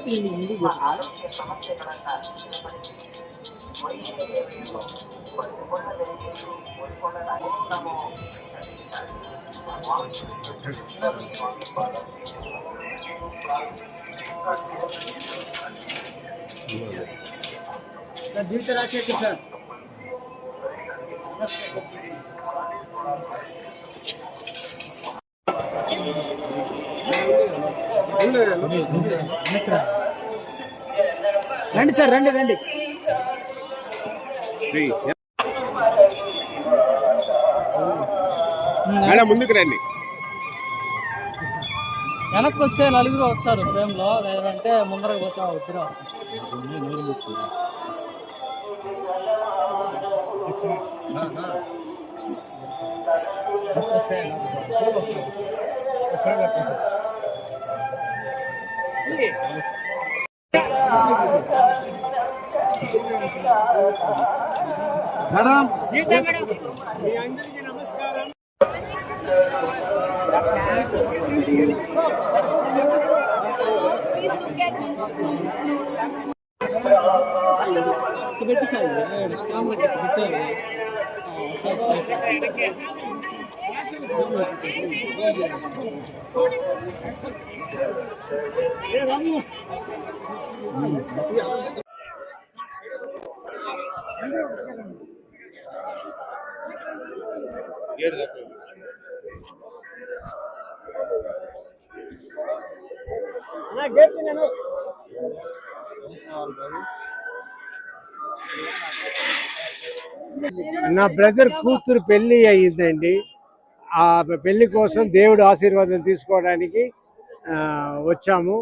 ఆరోగ్య సమస్యಗಳನ್ನ జీవిత రాజశేఖర్ సార్ రండి సార్ రండి రండి మేడం ముందుకు రండి. వెనక్కి వస్తే నలుగురు వస్తారు ఫ్రేమ్లో, లేదంటే ముందరకు పోతే ఇద్దరు వస్తారు. మేడం జీవితం మేడం మీ అందరికీ నమస్కారం. నా బ్రదర్ కూతురు పెళ్లి అయ్యిందండి. ఆ పెళ్లి కోసం దేవుడు ఆశీర్వాదం తీసుకోవడానికి వచ్చాము.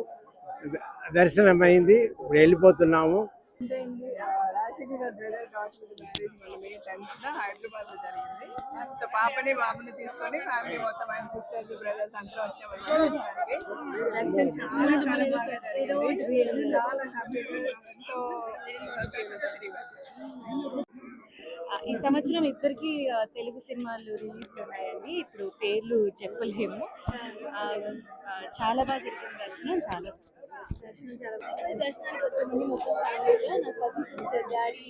దర్శనం అయింది, ఇప్పుడు వెళ్ళిపోతున్నాము. హైదరాబాద్ లో జరిగింది. సో పాపని బాబుని తీసుకొని ఫ్యామిలీ మొత్తం ఆయన సిస్టర్స్ బ్రదర్స్ అందరూ వచ్చేవాళ్ళు. చాలా బాగా జరిగింది. చాలా హ్యాపీగా ఎంతో ఈ సంవత్సరం ఇద్దరికి తెలుగు సినిమాలు రిలీజ్ ఉన్నాయండి. ఇప్పుడు పేర్లు చెప్పలేము. చాలా బాగా జరిగింది దర్శనం. దర్శనానికి వచ్చే ముందు మొత్తం ఫ్యామిలీగా నా కజిన్ సిస్టర్, డాడీ,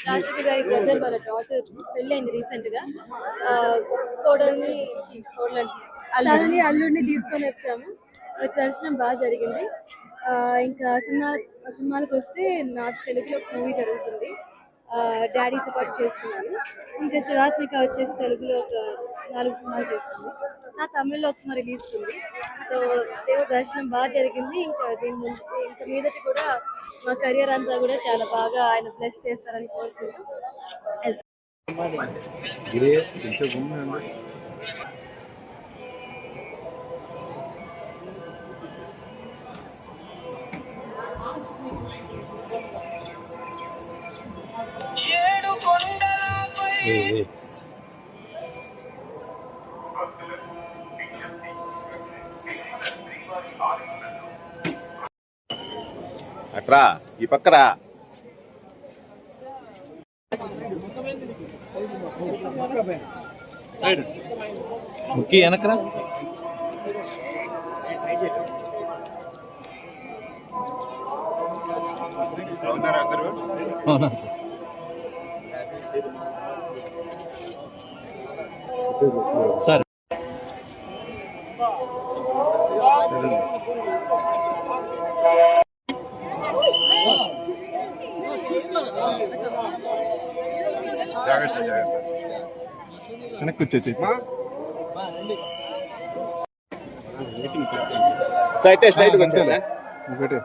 రాజశేఖర్ గారి బ్రదర్ వాళ్ళ డాటర్ పెళ్ళైంది రీసెంట్గా. అల్లుడిని తీసుకొని వచ్చాము. దర్శనం బాగా జరిగింది. ఇంకా సినిమాలకు వస్తే నాకు తెలుగులో మూవీ జరుగుతుంది, డాడీతో పాటు చేస్తున్నాను. ఇంకా శివాత్మిక వచ్చేసి తెలుగులో ఒక 4 సినిమాలు చేస్తుంది. నా తమిళ్లో ఒక సినిమా రిలీజ్ ఉంది. సో దేవుడి దర్శనం బాగా జరిగింది. ఇంకా మీదటి కూడా మా కెరియర్ అంతా కూడా చాలా బాగా ఆయన బ్లెస్ చేస్తారని కోరుకుంటూ అట్రా ఈ పక్కరా. ముఖ్య వెనకరా. అవునా సార్. సార్ జాగ్రత్త జాగ్రత్త వెనక్కి వచ్చేసి సైట్ స్ట్రైట్ వచ్చేదా ఒకటి.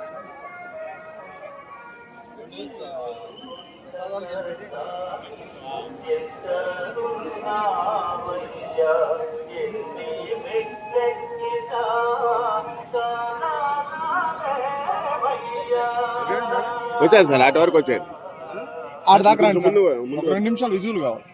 వచ్చాను సార్, అటు వరకు వచ్చాను. ఆడ దాకా రండి, 2 నిమిషాలు విజువల్ కావాలి.